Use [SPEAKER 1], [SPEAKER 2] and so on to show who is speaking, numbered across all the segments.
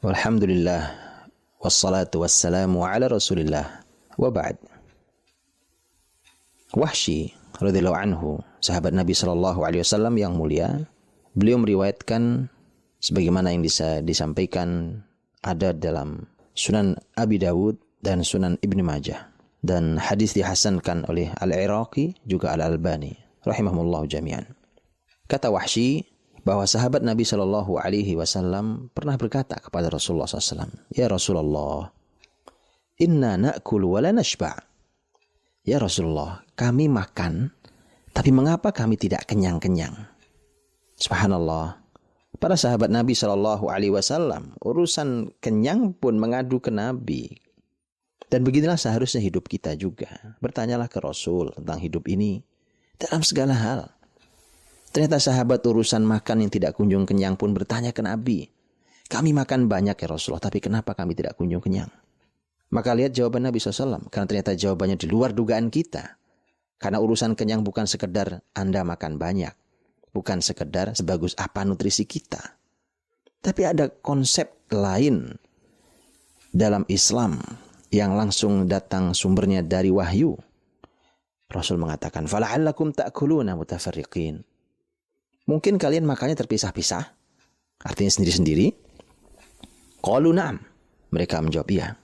[SPEAKER 1] Walhamdulillah wassalatu wassalamu ala Rasulillah wa ba'd. Wahsy radhiyallahu anhu, sahabat Nabi sallallahu alaihi wasallam yang mulia, beliau meriwayatkan sebagaimana yang disampaikan ada dalam Sunan Abi Dawud dan Sunan Ibnu Majah, dan hadis dihasankan oleh Al-Iraqi juga Al-Albani rahimahumullah jami'an. Kata Wahsy bahwa sahabat Nabi Shallallahu Alaihi Wasallam pernah berkata kepada Rasulullah SAW, "Ya Rasulullah, inna na'kul wa la nashba'." Ya Rasulullah, kami makan, tapi mengapa kami tidak kenyang-kenyang? Subhanallah. Para sahabat Nabi Shallallahu Alaihi Wasallam urusan kenyang pun mengadu ke Nabi. Dan beginilah seharusnya hidup kita juga. Bertanyalah ke Rasul tentang hidup ini dalam segala hal. Ternyata sahabat urusan makan yang tidak kunjung kenyang pun bertanya ke Nabi. Kami makan banyak ya Rasulullah, tapi kenapa kami tidak kunjung kenyang? Maka lihat jawaban Nabi SAW. Karena ternyata jawabannya di luar dugaan kita. Karena urusan kenyang bukan sekedar Anda makan banyak. Bukan sekedar sebagus apa nutrisi kita. Tapi ada konsep lain dalam Islam yang langsung datang sumbernya dari wahyu. Rasul mengatakan, "Fala'allakum ta'kuluna mutafarriqin." Mungkin kalian makannya terpisah-pisah, artinya sendiri-sendiri. Qalu na'am. Mereka menjawab iya.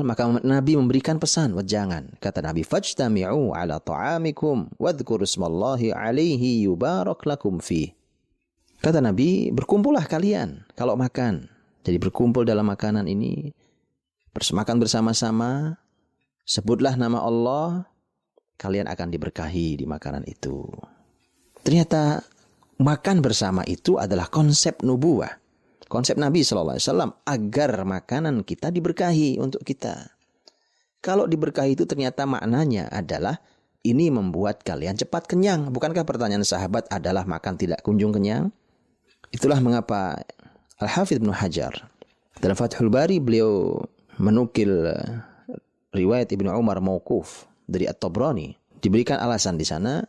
[SPEAKER 1] Maka Nabi memberikan pesan, jangan. Kata Nabi, fajtami'u ala ta'amikum wadhkuru ismallahi alaihi yubarak lakum fih. Kata Nabi, berkumpullah kalian kalau makan. Jadi berkumpul dalam makanan ini, makan bersama-sama, sebutlah nama Allah, kalian akan diberkahi di makanan itu. Ternyata makan bersama itu adalah konsep nubuwah. Konsep Nabi SAW agar makanan kita diberkahi untuk kita. Kalau diberkahi itu ternyata maknanya adalah ini membuat kalian cepat kenyang. Bukankah pertanyaan sahabat adalah makan tidak kunjung kenyang? Itulah mengapa Al-Hafidz Ibnu Hajar dalam Fathul Bari beliau menukil riwayat Ibnu Umar mauquf dari At-Tabrani. Diberikan alasan di sana,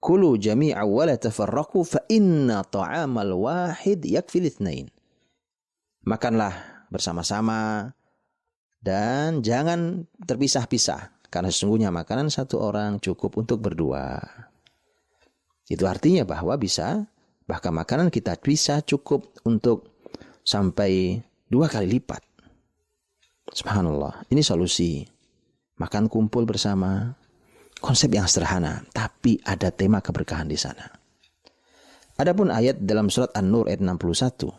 [SPEAKER 1] kulu jami'a wa la tafarraqu fa inna ta'amal wahid yakfil itsnain. Makanlah bersama-sama dan jangan terpisah-pisah karena sesungguhnya makanan satu orang cukup untuk berdua. Itu artinya bahwa bahkan makanan kita bisa cukup untuk sampai 2 kali lipat. Subhanallah, ini solusi. Makan kumpul bersama. Konsep yang sederhana, tapi ada tema keberkahan di sana. Adapun ayat dalam surat An-Nur ayat 61.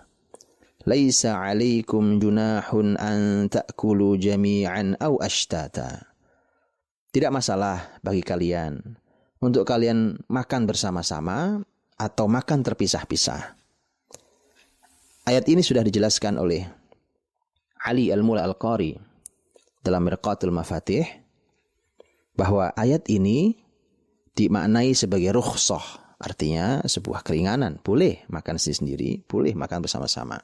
[SPEAKER 1] Laisa 'alaikum junahun an ta'kulu jami'an aw ashtata. Tidak masalah bagi kalian untuk kalian makan bersama-sama atau makan terpisah-pisah. Ayat ini sudah dijelaskan oleh Ali Al-Mula Al-Qari dalam Mirqatul Mafatih, bahwa ayat ini dimaknai sebagai rukhsah, artinya sebuah keringanan. Boleh makan sendiri, boleh makan bersama-sama.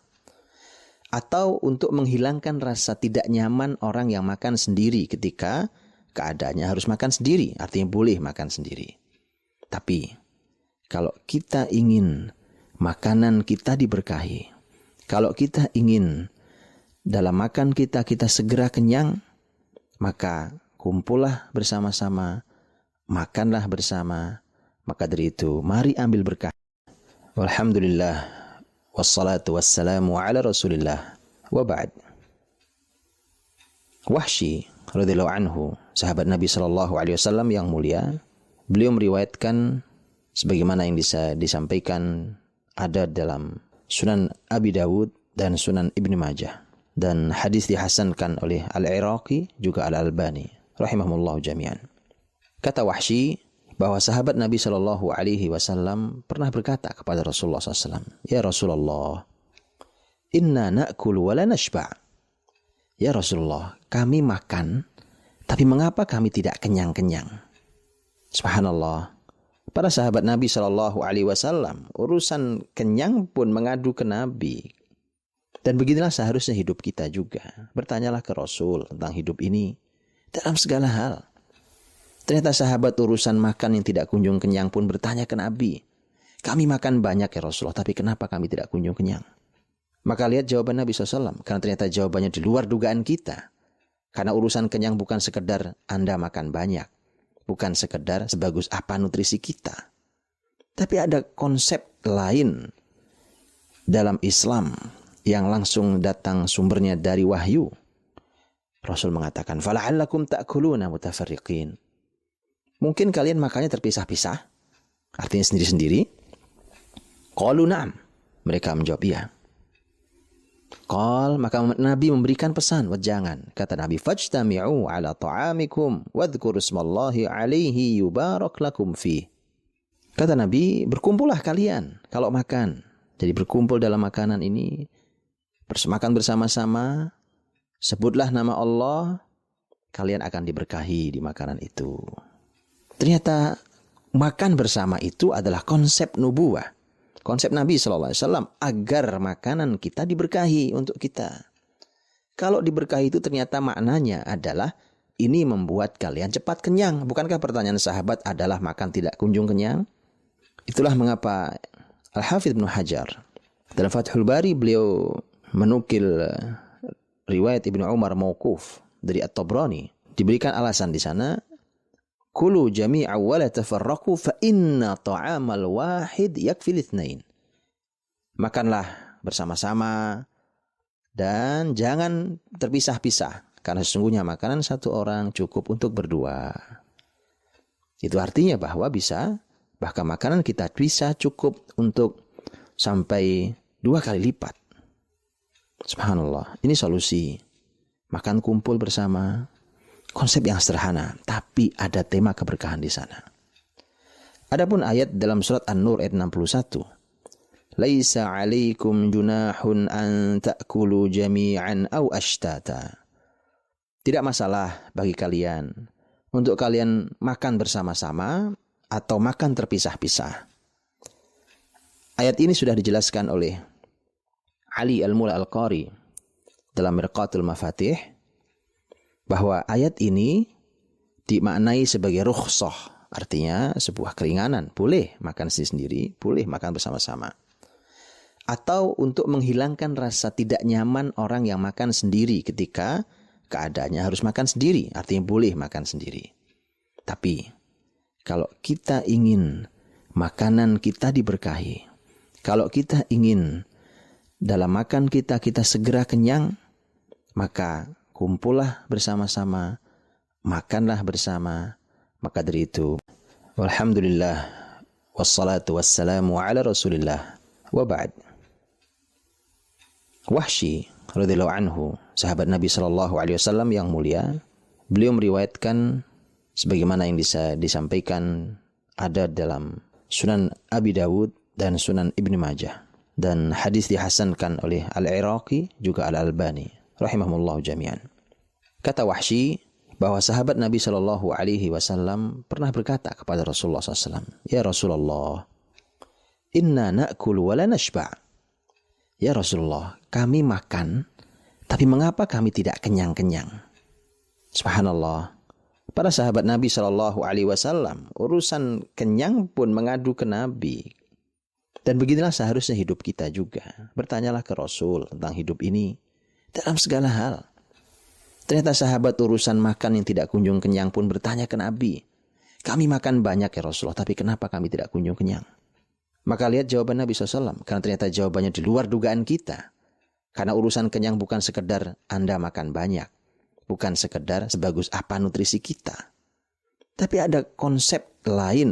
[SPEAKER 1] Atau untuk menghilangkan rasa tidak nyaman orang yang makan sendiri ketika keadaannya harus makan sendiri, artinya boleh makan sendiri. Tapi kalau kita ingin makanan kita diberkahi, kalau kita ingin dalam makan kita segera kenyang, maka kumpullah bersama-sama, makanlah bersama. Maka dari itu, mari ambil berkah. Walhamdulillah, wassalatu wassalamu ala Rasulillah, wa ba'd. Wahsy radhiyallahu anhu, sahabat Nabi Shallallahu Alaihi Wasallam yang mulia, beliau meriwayatkan sebagaimana yang disampaikan ada dalam Sunan Abi Dawud dan Sunan Ibnu Majah, dan hadis dihasankan oleh Al-Iraqi juga Al-Albani rahimahumullah jami'an. Kata Wahsy bahwa sahabat Nabi Shallallahu Alaihi Wasallam pernah berkata kepada Rasulullah SAW, "Ya Rasulullah, inna na'kul wa la nashba'." Ya Rasulullah, kami makan, tapi mengapa kami tidak kenyang-kenyang? Subhanallah. Para sahabat Nabi Shallallahu Alaihi Wasallam urusan kenyang pun mengadu ke Nabi. Dan beginilah seharusnya hidup kita juga. Bertanyalah ke Rasul tentang hidup ini dalam segala hal. Ternyata sahabat urusan makan yang tidak kunjung kenyang pun bertanya ke Nabi. Kami makan banyak ya Rasulullah, tapi kenapa kami tidak kunjung kenyang? Maka lihat jawaban Nabi SAW. Karena ternyata jawabannya di luar dugaan kita. Karena urusan kenyang bukan sekedar Anda makan banyak. Bukan sekedar sebagus apa nutrisi kita. Tapi ada konsep lain dalam Islam yang langsung datang sumbernya dari wahyu. Rasul mengatakan, "Fala'allakum ta'kuluna mutafarriqin." Mungkin kalian makannya terpisah-pisah. Artinya sendiri-sendiri. Qalu na'am. Mereka menjawab iya. Qal, maka Nabi memberikan pesan, jangan. Kata Nabi, "Fajtami'u ala ta'amikum wadhkuru ismallahi alaihi yubarak lakum fi." Kata Nabi, berkumpullah kalian kalau makan. Jadi berkumpul dalam makanan ini, makan bersama-sama, sebutlah nama Allah, kalian akan diberkahi di makanan itu. Ternyata makan bersama itu adalah konsep nubuwah. Konsep Nabi SAW agar makanan kita diberkahi untuk kita. Kalau diberkahi itu ternyata maknanya adalah ini membuat kalian cepat kenyang. Bukankah pertanyaan sahabat adalah makan tidak kunjung kenyang? Itulah mengapa Al-Hafidz Ibnu Hajar dalam Fathul Bari beliau menukil riwayat Ibnu Umar mauquf dari At-Tabrani. Diberikan alasan di sana, "Kulu jami'a wa la tafarraqu fa inna ta'amal wahid yakfil itsnain." Makanlah bersama-sama dan jangan terpisah-pisah karena sesungguhnya makanan satu orang cukup untuk berdua. Itu artinya bahwa bahkan makanan kita bisa cukup untuk sampai 2 kali lipat. Subhanallah, ini solusi. Makan kumpul bersama. Konsep yang sederhana, tapi ada tema keberkahan di sana. Adapun ayat dalam surat An-Nur ayat 61. Laisa 'alaikum junahun an ta'kulu jami'an aw ashtata. Tidak masalah bagi kalian untuk kalian makan bersama-sama atau makan terpisah-pisah. Ayat ini sudah dijelaskan oleh Ali Al-Mula Al-Qari dalam Mirqatul Mafatih, bahwa ayat ini dimaknai sebagai rukhsah, artinya sebuah keringanan. Boleh makan sendiri, boleh makan bersama-sama. Atau untuk menghilangkan rasa tidak nyaman orang yang makan sendiri ketika keadaannya harus makan sendiri, artinya boleh makan sendiri. Tapi kalau kita ingin makanan kita diberkahi, kalau kita ingin dalam makan kita segera kenyang, maka kumpullah bersama-sama, makanlah bersama. Maka dari itu, walhamdulillah, wassalatu wassalamu ala rasulillah, wa ba'd. Wahsy radhiyallahu anhu, sahabat Nabi SAW yang mulia, beliau meriwayatkan sebagaimana yang disampaikan ada dalam Sunan Abi Dawud dan Sunan Ibnu Majah. Dan hadis dihasankan oleh Al-Iraqi juga Al-Albani rahimahumullah jami'an. Kata Wahsy bahwa sahabat Nabi SAW pernah berkata kepada Rasulullah SAW, "Ya Rasulullah, inna na'kul wa la nashba'." Ya Rasulullah, kami makan, tapi mengapa kami tidak kenyang-kenyang? Subhanallah. Para sahabat Nabi SAW, urusan kenyang pun mengadu ke Nabi. Dan beginilah seharusnya hidup kita juga. Bertanyalah ke Rasul tentang hidup ini dalam segala hal. Ternyata sahabat urusan makan yang tidak kunjung kenyang pun bertanya ke Nabi. Kami makan banyak ya Rasulullah, tapi kenapa kami tidak kunjung kenyang? Maka lihat jawaban Nabi SAW. Karena ternyata jawabannya di luar dugaan kita. Karena urusan kenyang bukan sekedar Anda makan banyak. Bukan sekedar sebagus apa nutrisi kita. Tapi ada konsep lain